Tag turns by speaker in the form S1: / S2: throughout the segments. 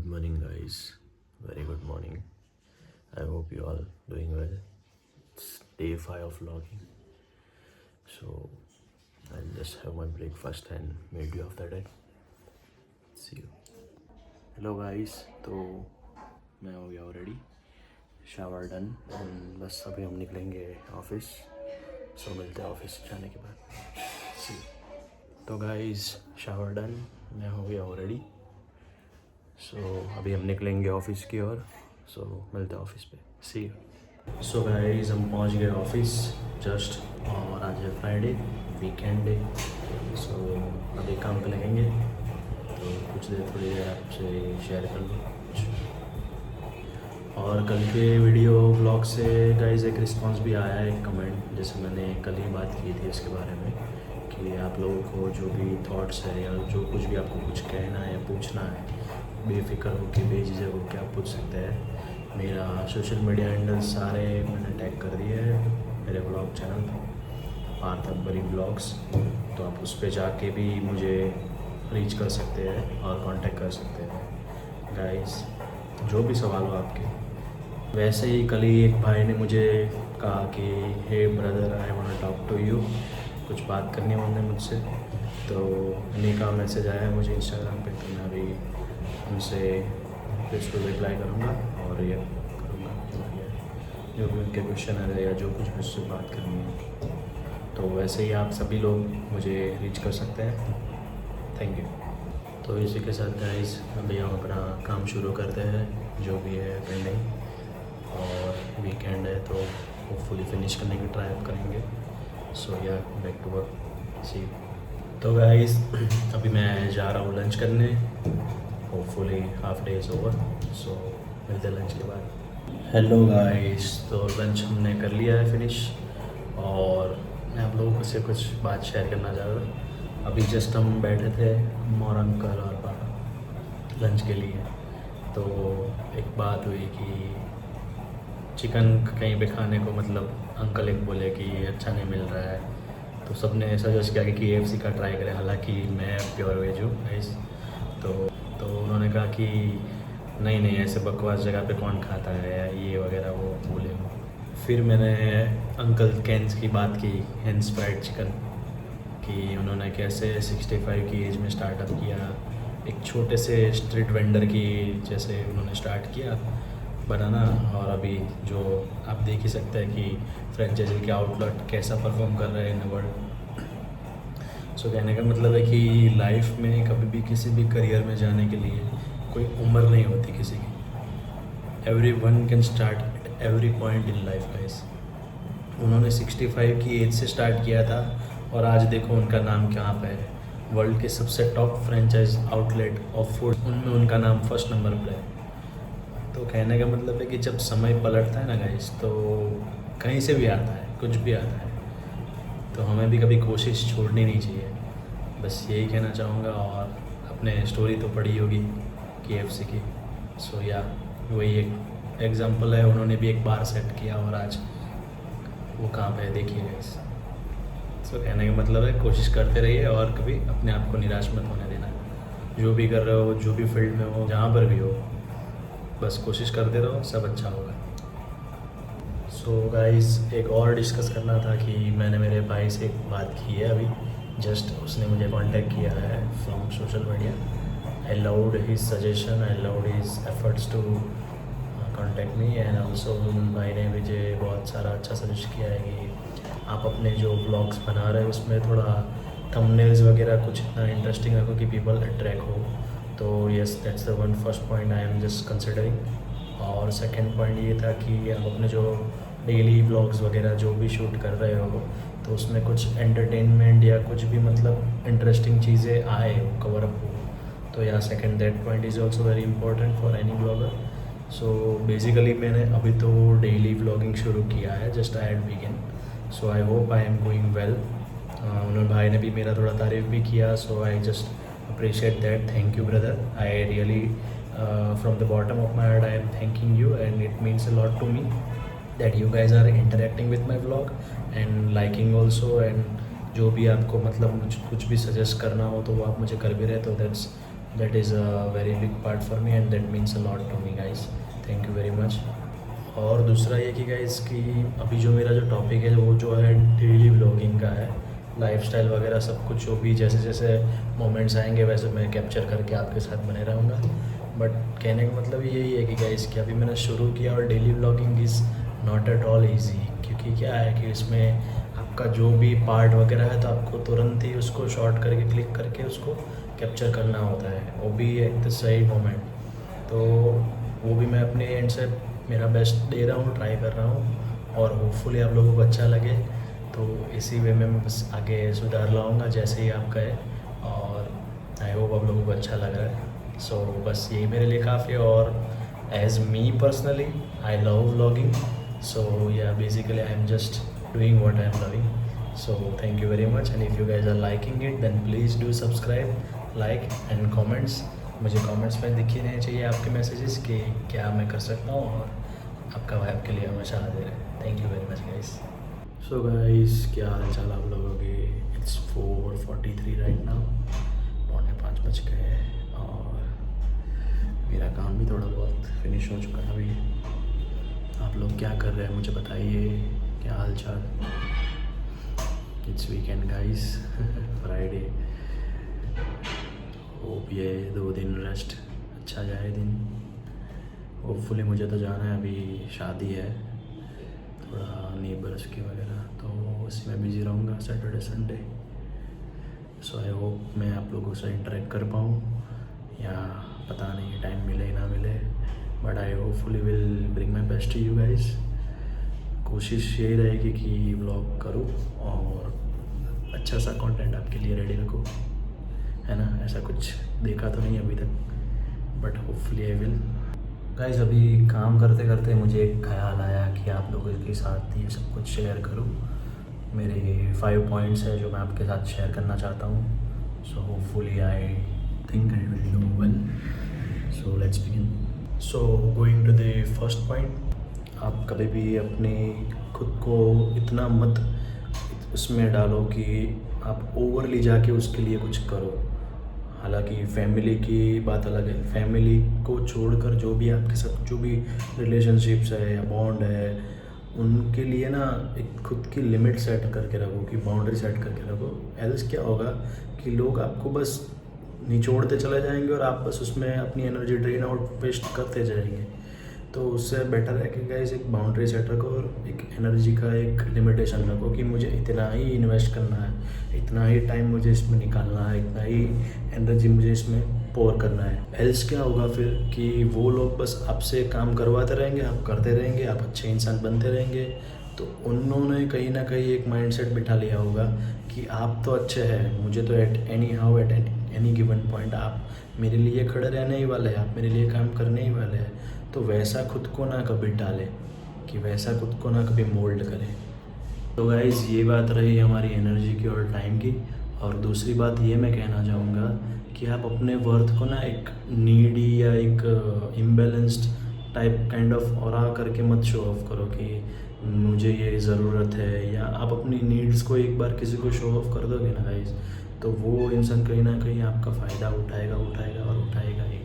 S1: Good morning, guys. Very good morning. I hope you all doing well. It's day 5 of vlogging. So I'll just have my breakfast and meet you after that. See you. Hello guys. तो मैं हो गया already shower done and बस अभी हम निकलेंगे office. सो मिलते हैं ऑफिस जाने के बाद. सी तो गाइस शावर डन मैं हो गया ऑलरेडी. सो अभी हम निकलेंगे ऑफिस की ओर. सो मिलते हैं ऑफिस पे. सी यू. सो गाइस हम पहुंच गए ऑफिस जस्ट. और आज है फ्राइडे, वीकेंड डे. सो अभी काम पे लगेंगे. तो कुछ देर थोड़ी देर आपसे शेयर कर लूँ कुछ. और कल के वीडियो ब्लॉग से गाइस एक रिस्पांस भी आया है, एक कमेंट. जैसे मैंने कल ही बात की थी इसके बारे में कि आप लोगों को जो भी थॉट्स है या जो कुछ भी आपको कुछ कहना है या पूछना है, बेफिक्र होकर बेझिझक होकर आप पूछ सकते हैं. मेरा सोशल मीडिया हैंडल सारे मैंने टैग कर दिए हैं मेरे blog channel Parth Akbari blogs. तो आप उस पर जाके भी मुझे रीच कर सकते हैं और कांटेक्ट कर सकते हैं गाइस, जो भी सवाल हो आपके. वैसे ही कल ही एक भाई ने मुझे कहा कि hey brother I want to talk to you, कुछ बात करनी है उन्होंने मुझसे. तो उन्हीं का मैसेज आया है मुझे इंस्टाग्राम पे. तो मैं अभी उनसे फिर तो रिप्लाई करूँगा और ये करूँगा जो भी उनके क्वेश्चन है या जो कुछ भी उससे बात करनी है. तो वैसे ही आप सभी लोग मुझे रीच कर सकते हैं. Thank you. तो इसी के साथ गाइस अभी हम अपना काम शुरू करते हैं जो भी है पेंडिंग. और वीकेंड है तो होपफुली फिनिश करने की ट्राई करेंगे. सो या बैक टू वर्क. सी. तो गाइस अभी मैं जा रहा हूँ लंच करने. Hopefully half day is over. So मिलते हैं लंच के बाद. हेलो गाइस, तो लंच हमने कर लिया है फिनिश. और मैं आप लोगों से कुछ बात शेयर करना चाह रहा था. अभी जस्ट हम बैठे थे और अंकल और पापा लंच के लिए. तो एक बात हुई कि चिकन कहीं पे खाने को, मतलब अंकल एक बोले कि अच्छा नहीं मिल रहा है. तो सब ने सजेस्ट किया कि KFC का ट्राई करें. हालांकि मैं प्योर वेज हूँ गाइस. तो उन्होंने कहा कि नहीं नहीं ऐसे बकवास जगह पे कौन खाता है ये वगैरह वो बोले. फिर मैंने अंकल कैंस की बात की, हैंस फ्राइड चिकन, कि उन्होंने कैसे 65 की एज में स्टार्टअप किया. एक छोटे से स्ट्रीट वेंडर की जैसे उन्होंने स्टार्ट किया बनाना. और अभी जो आप देख ही सकते हैं कि फ्रेंचाइजी के आउटलेट कैसा परफॉर्म कर रहे हैं इन वर्ल्ड. सो कहने का मतलब है कि लाइफ में कभी भी किसी भी करियर में जाने के लिए कोई उम्र नहीं होती किसी की. Everyone can start at every point in life guys. उन्होंने 65 की एज से स्टार्ट किया था और आज देखो उनका नाम कहाँ पे है. वर्ल्ड के सबसे top franchise outlet of food, उनमें उनका नाम फर्स्ट नंबर पर है. तो कहने का मतलब है कि जब समय पलटता है ना गाइस, तो कहीं से भी आता है, कुछ भी आता है. तो हमें भी कभी कोशिश छोड़नी नहीं चाहिए. बस यही कहना चाहूँगा. और अपने स्टोरी तो पढ़ी होगी KFC की. सो या वही एक एग्जांपल है. उन्होंने भी एक बार सेट किया और आज वो कहाँ पे है देखिए गाइस. सो कहने का मतलब है कोशिश करते रहिए और कभी अपने आप को निराश मत होने देना. जो भी कर रहे हो, जो भी फील्ड में हो, जहाँ पर भी हो, बस कोशिश करते रहो, सब अच्छा होगा. सो गाइस एक और डिस्कस करना था कि मैंने मेरे भाई से एक बात की है अभी जस्ट. उसने मुझे कांटेक्ट किया है from social media. I loved his suggestion, I loved his efforts to contact me. And also भाई ने मुझे बहुत सारा अच्छा सजेस्ट किया है कि आप अपने जो ब्लॉग्स बना रहे हो उसमें थोड़ा थंबनेल्स वगैरह कुछ इतना इंटरेस्टिंग रखो कि पीपल अट्रैक्ट हो. तो yes that's the one first point I am just considering. और सेकंड पॉइंट ये था कि आप अपने जो डेली व्लॉग्स वगैरह जो भी शूट कर रहे हो तो उसमें कुछ एंटरटेनमेंट या कुछ भी मतलब इंटरेस्टिंग चीज़ें आए, कवर अप हो. तो yeah second that point is also very important for any blogger. So basically मैंने अभी तो डेली व्लॉगिंग शुरू किया है, just I had begin. So I hope I am going well. उन्होंने भाई ने भी मेरा थोड़ा तारीफ़ भी किया. So I just appreciate that. Thank you brother. I really from the bottom of my heart I am thanking you and it means a lot to me that you guys are interacting with my vlog and liking also. And जो भी आपको मतलब कुछ भी suggest करना हो तो वो आप मुझे कर भी रहे. तो that's that is a very big part for me and that means a lot to me guys, thank you very much. और दूसरा ये कि गाइस कि अभी जो मेरा जो टॉपिक है वो जो है डेली व्लॉगिंग का है, लाइफस्टाइल वगैरह सब कुछ जो भी जैसे जैसे मोमेंट्स आएंगे वैसे मैं कैप्चर करके आपके साथ बने रहूँगा। बट कहने का मतलब यही है कि गाइस कि अभी मैंने शुरू किया और daily vlogging is not at all easy, क्योंकि क्या है कि इसमें आपका जो भी पार्ट वगैरह है तो आपको तुरंत ही उसको शॉर्ट करके क्लिक करके उसको कैप्चर करना होता है, वो भी एट द सही मोमेंट। तो वो भी मैं अपने एंड से मेरा बेस्ट दे रहा हूँ, ट्राई कर रहा हूँ और होपफुली आप लोगों को अच्छा लगे। तो इसी वे में मैं बस आगे सुधार लाऊंगा जैसे ही आप कहे, और आई होप आप लोगों को अच्छा लग रहा है। सो बस यही मेरे लिए काफ़ी है। और as me personally I love vlogging, so yeah basically I am just doing what I am loving. So thank you very much, and if you guys are liking it then please do subscribe, like and comments. मुझे comments में दिख ही नहीं चाहिए आपके messages कि क्या मैं कर सकता हूँ, और आपका भाई आपके लिए हमेशा हाजिर है। Thank you very much guys. So guys, क्या हाल चाल आप लोगों के? इट्स 4:43 राइट नाउ, 4:45 बज गए हैं और मेरा काम भी थोड़ा बहुत फिनिश हो चुका है अभी। आप लोग क्या कर रहे हैं मुझे बताइए, क्या हाल चाल? It's weekend guys, Friday. Hope ये 2 दिन रेस्ट अच्छा जाए दिन। होपफुली मुझे तो जाना है, अभी शादी है थोड़ा नेबर्स की वगैरह, तो उसी में बिज़ी रहूँगा Saturday Sunday. So I hope मैं आप लोगों से इंटरेक्ट कर पाऊँ, या पता नहीं टाइम मिले ना मिले, but I hopefully will bring my best to you guys. कोशिश यही रहेगी कि व्लॉग करूँ और अच्छा सा कंटेंट आपके लिए रेडी रखूँ, है ना? ऐसा कुछ देखा तो नहीं अभी तक, but hopefully I will. Guys, अभी काम करते करते मुझे एक ख्याल आया कि आप लोगों के साथ ये सब कुछ शेयर करूँ। मेरे 5 पॉइंट्स है जो मैं आपके साथ शेयर करना चाहता हूँ। So hopefully I think I will do well. So let's begin. So going to the first point, आप कभी भी अपने खुद को इतना मत उसमें डालो कि आप ओवरली जाके उसके लिए कुछ करो। हालांकि फैमिली की बात अलग है, फैमिली को छोड़कर जो भी आपके साथ जो भी रिलेशनशिप्स है या बॉन्ड है, उनके लिए ना एक खुद की लिमिट सेट करके रखो, कि बाउंड्री सेट करके रखो। एल्स क्या होगा कि लोग आपको बस निचोड़ते चले जाएंगे और आप बस उसमें अपनी एनर्जी ड्रेन आउट वेस्ट करते जाएंगे। तो उससे बेटर है कि गाइस एक बाउंड्री सेट रखो और एक एनर्जी का एक लिमिटेशन रखो कि मुझे इतना ही इन्वेस्ट करना है, इतना ही टाइम मुझे इसमें निकालना है, इतना ही एनर्जी मुझे इसमें पोर करना है। एल्स क्या होगा फिर कि वो लोग बस आपसे काम करवाते रहेंगे, आप करते रहेंगे, आप अच्छे इंसान बनते रहेंगे। तो उन्होंने कहीं ना कहीं एक माइंडसेट बिठा लिया होगा कि आप तो अच्छे हैं, मुझे तो एट एनी गिवन पॉइंट आप मेरे लिए खड़े रहने ही वाले हैं, आप मेरे लिए काम करने ही वाले हैं। तो वैसा खुद को ना कभी डालें, कि वैसा खुद को ना कभी मोल्ड करें। तो गाइज़, ये बात रही हमारी एनर्जी की और टाइम की। और दूसरी बात ये मैं कहना चाहूँगा कि आप अपने वर्थ को ना एक नीडी या एक imbalanced type kind of aura करके मत शो ऑफ करो कि मुझे ये ज़रूरत है, या आप अपनी नीड्स को एक बार किसी को शो ऑफ कर दोगे ना गाइज़, तो वो इंसान कहीं ना कहीं आपका फ़ायदा उठाएगा और उठाएगा ही,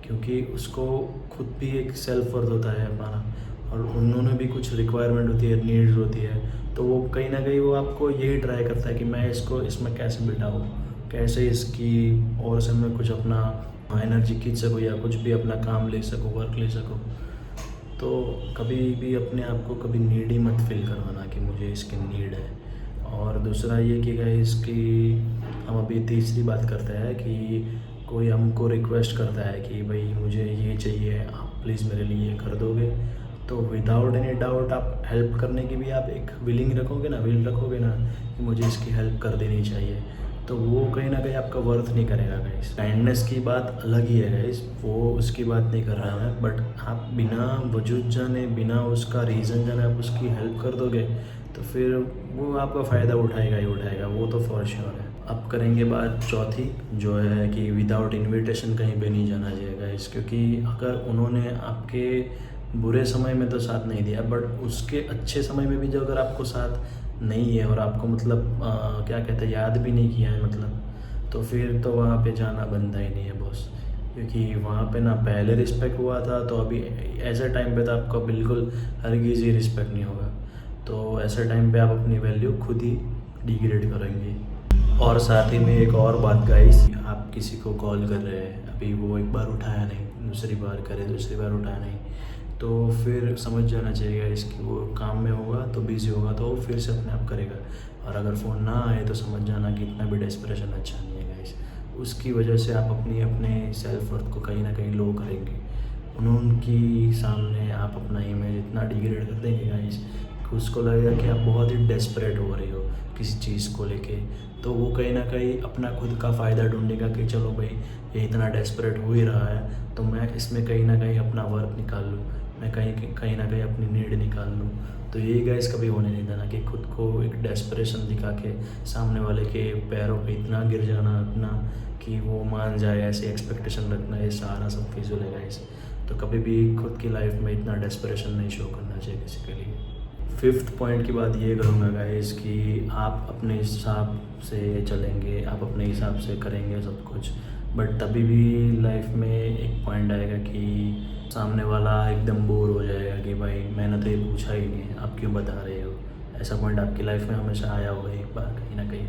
S1: क्योंकि उसको खुद भी एक सेल्फ वर्थ होता है अपना, और उन्होंने भी कुछ रिक्वायरमेंट होती है, नीड्स होती है। तो वो कहीं ना कहीं वो आपको यही ट्राई करता है कि मैं इसको इसमें कैसे बिठाऊँ, कैसे इसकी और से मैं कुछ अपना एनर्जी खींच सकूँ या कुछ भी अपना काम ले सकूँ, वर्क ले सकूँ। तो कभी भी अपने आप को कभी नीडी मत फील करवाना कि मुझे इसकी नीड है। और दूसरा ये कि गाइस कि हम अभी तीसरी बात करते हैं कि कोई हमको रिक्वेस्ट करता है कि भाई मुझे ये चाहिए, आप प्लीज़ मेरे लिए कर दोगे, तो विदाउट एनी डाउट आप हेल्प करने की भी आप एक विल रखोगे ना कि मुझे इसकी हेल्प कर देनी चाहिए, तो वो कहीं ना कहीं आपका वर्थ नहीं करेगा गाइस। काइंडनेस की बात अलग ही है गाइस, वो उसकी बात नहीं कर रहा मैं, बट आप बिना वजूद जाने, बिना उसका रीज़न जाने आप उसकी हेल्प कर दोगे तो फिर वो आपका फ़ायदा उठाएगा ही उठाएगा, वो तो फॉर श्योर है। अब करेंगे बात चौथी, जो है कि विदाउट इन्विटेशन कहीं पे नहीं जाना चाहिए गाइस, क्योंकि अगर उन्होंने आपके बुरे समय में तो साथ नहीं दिया, बट उसके अच्छे समय में भी जो अगर आपको साथ नहीं है और आपको मतलब क्या कहते हैं याद भी नहीं किया है, मतलब
S2: तो फिर तो वहाँ पे जाना बनता ही नहीं है बॉस, क्योंकि वहाँ पे ना पहले रिस्पेक्ट हुआ था, तो अभी ऐसे टाइम पे तो आपको बिल्कुल हरगिज़ ही रिस्पेक्ट नहीं होगा। तो ऐसे टाइम पे आप अपनी वैल्यू खुद ही डिग्रेड करेंगे। और साथ ही में एक और बात गाइस, आप किसी को कॉल कर रहे हैं, अभी वो एक बार उठाया नहीं, दूसरी बार करे, दूसरी बार उठाया नहीं, तो फिर समझ जाना चाहिए इसकी वो काम में होगा, तो बिज़ी होगा तो वो फिर से अपने आप करेगा। और अगर फ़ोन ना आए तो समझ जाना कि इतना भी डेस्परेशन अच्छा नहीं है गाइस। उसकी वजह से आप अपने सेल्फ वर्थ को कहीं ना कहीं लो करेंगे। उनकी सामने आप अपना इमेज इतना डिग्रेड कर देंगे गाइस कि उसको लगेगा कि आप बहुत ही डेस्परेट हो रहे हो किसी चीज़ को लेके। तो वो कहीं ना कहीं अपना खुद का फ़ायदा ढूंढेगा कि चलो भाई ये इतना डेस्परेट हो ही रहा है, तो मैं इसमें कहीं ना कहीं अपना वर्क निकाल लूँ, मैं कहीं ना कहीं अपनी नीड निकाल लूँ। तो यही गाइस कभी होने नहीं देना कि खुद को एक डेस्परेशन दिखा के सामने वाले के पैरों पे इतना गिर जाना अपना कि वो मान जाए, ऐसी एक्सपेक्टेशन रखना, ये सारा सब फिजूल है गाइस। तो कभी भी खुद की लाइफ में इतना डेस्परेशन नहीं शो करना चाहिए किसी के लिए। फिफ्थ पॉइंट की बात ये करूँगा गाइस कि आप अपने हिसाब से चलेंगे, आप अपने हिसाब से करेंगे सब कुछ, बट तभी भी लाइफ में एक पॉइंट आएगा कि सामने वाला एकदम बोर हो जाएगा कि भाई मैंने तो ये पूछा ही नहीं है, आप क्यों बता रहे हो। ऐसा पॉइंट आपकी लाइफ में हमेशा आया होगा एक बार कहीं ना कहीं।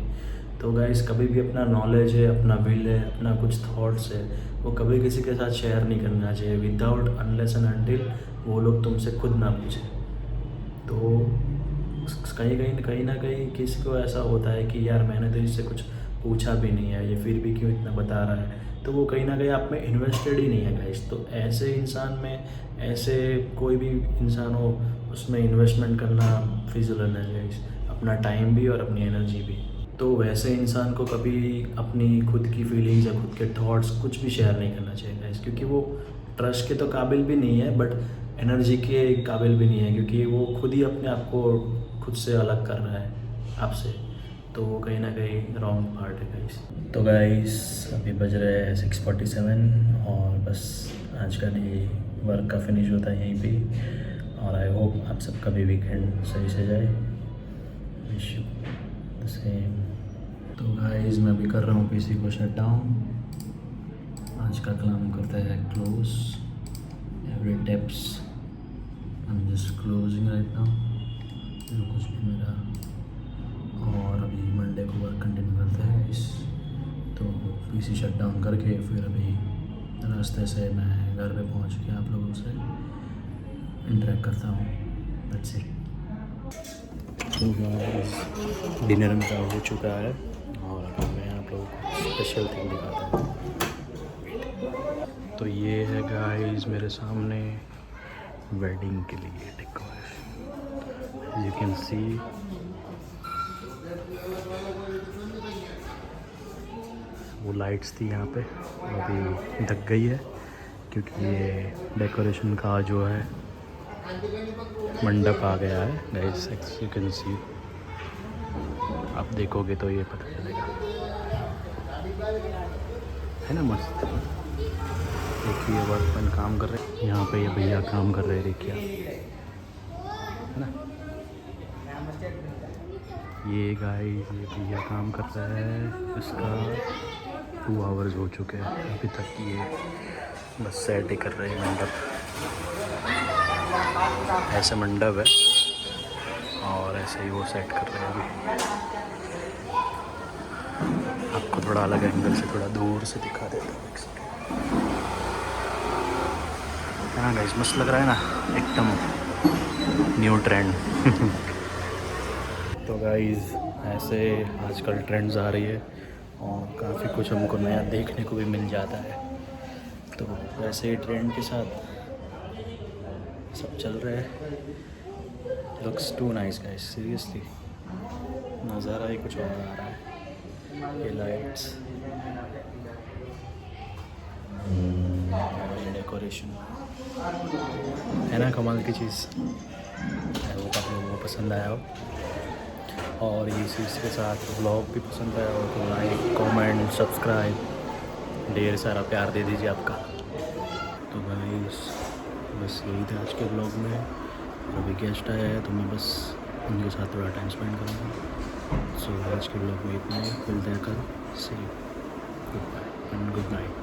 S2: तो गाइस कभी भी अपना नॉलेज है, अपना विल है, अपना कुछ थॉट्स है, वो कभी किसी के साथ शेयर नहीं करना चाहिए विदाउट अनलेस एंड अनटिल वो लोग तुमसे खुद ना पूछें। तो कहीं ना कहीं किसी को ऐसा होता है कि यार मैंने तो इससे कुछ पूछा भी नहीं है, ये फिर भी क्यों इतना बता रहा है, तो वो कहीं ना कहीं आप में इन्वेस्टेड ही नहीं है गाइस। तो ऐसे इंसान में, ऐसे कोई भी इंसान हो, उसमें इन्वेस्टमेंट करना फिजूल है गाइस, अपना टाइम भी और अपनी एनर्जी भी। तो वैसे इंसान को कभी अपनी खुद की फीलिंग्स या खुद के थॉट्स कुछ भी शेयर नहीं करना चाहिए गाइस, क्योंकि वो ट्रस्ट के तो काबिल भी नहीं है, बट एनर्जी के काबिल भी नहीं है, क्योंकि वो खुद ही अपने आप को खुद से अलग कर रहा है आपसे। तो वो कहीं ना कहीं रॉन्ग पार्ट है गाइस। तो गाइस अभी बज रहे हैं 6:47 और बस आज का डे वर्क का फिनिश होता है यहीं पे। और आई होप आप सबका भी वीकेंड सही से जाए। Wish you the same. तो गाइस मैं अभी कर रहा हूँ पीसी को शट डाउन। आज का काम करता है close every tips. I am just closing right now, जो कुछ भी मेरा। और अभी मंडे को वर्क कंटिन्यू करते हैं इस, तो पीसी शट डाउन करके फिर अभी रास्ते से मैं घर पे पहुंच के आप लोगों से इंटरेक्ट करता हूँ। That's it. तो गाइस डिनर मेरा हो चुका है और अब मैं आप लोगों को स्पेशल थिंग दिखाता हूँ। तो ये है गाइस मेरे सामने वेडिंग के लिए डेकोरेशन, यू कैन सी। वो लाइट्स थी यहाँ पे, वो अभी ढक गई है क्योंकि ये डेकोरेशन का जो है मंडप आ गया है गाइस, यू कैन सी। आप देखोगे तो ये पता चलेगा, है ना मस्त। देखिए वर्कमैन काम कर रहे हैं यहाँ पे, ये भैया काम कर रहे हैं, देखिए है ना। ये गाइस ये भैया काम कर रहा है, इसका 2 आवर्स हो चुके हैं अभी तक, ये बस सेट ही कर रहे हैं मंडप। ऐसे मंडप है और ऐसे ही वो सेट कर रहे हैं अभी। आपको थोड़ा अलग एंगल से, थोड़ा दूर से दिखा देता हूँ एक सेकंड। हाँ गाइस मस्त लग रहा है ना, एकदम न्यू ट्रेंड। तो गाइस ऐसे आजकल ट्रेंड्स आ रही है और काफ़ी कुछ हमको नया देखने को भी मिल जाता है। तो वैसे ही ट्रेंड के साथ सब चल रहा है। Looks too nice guys, seriously नज़ारा ही कुछ और आ रहा है। ये लाइट्स, डेकोरेशन है ना कमाल की चीज़। वो काफ़ी लोगों को पसंद आया हो, और ये चीज़ के साथ ब्लॉग भी पसंद आया हो तो लाइक कमेंट सब्सक्राइब ढेर सारा प्यार दे दीजिए आपका। तो गाइस बस यही था आज के ब्लॉग में। अभी गेस्ट आया है तो मैं बस उनके साथ थोड़ा टाइम स्पेंड करूँगा। सो आज के ब्लॉग में इतना ही, मिलते हैं कल। See you. Good bye and good night.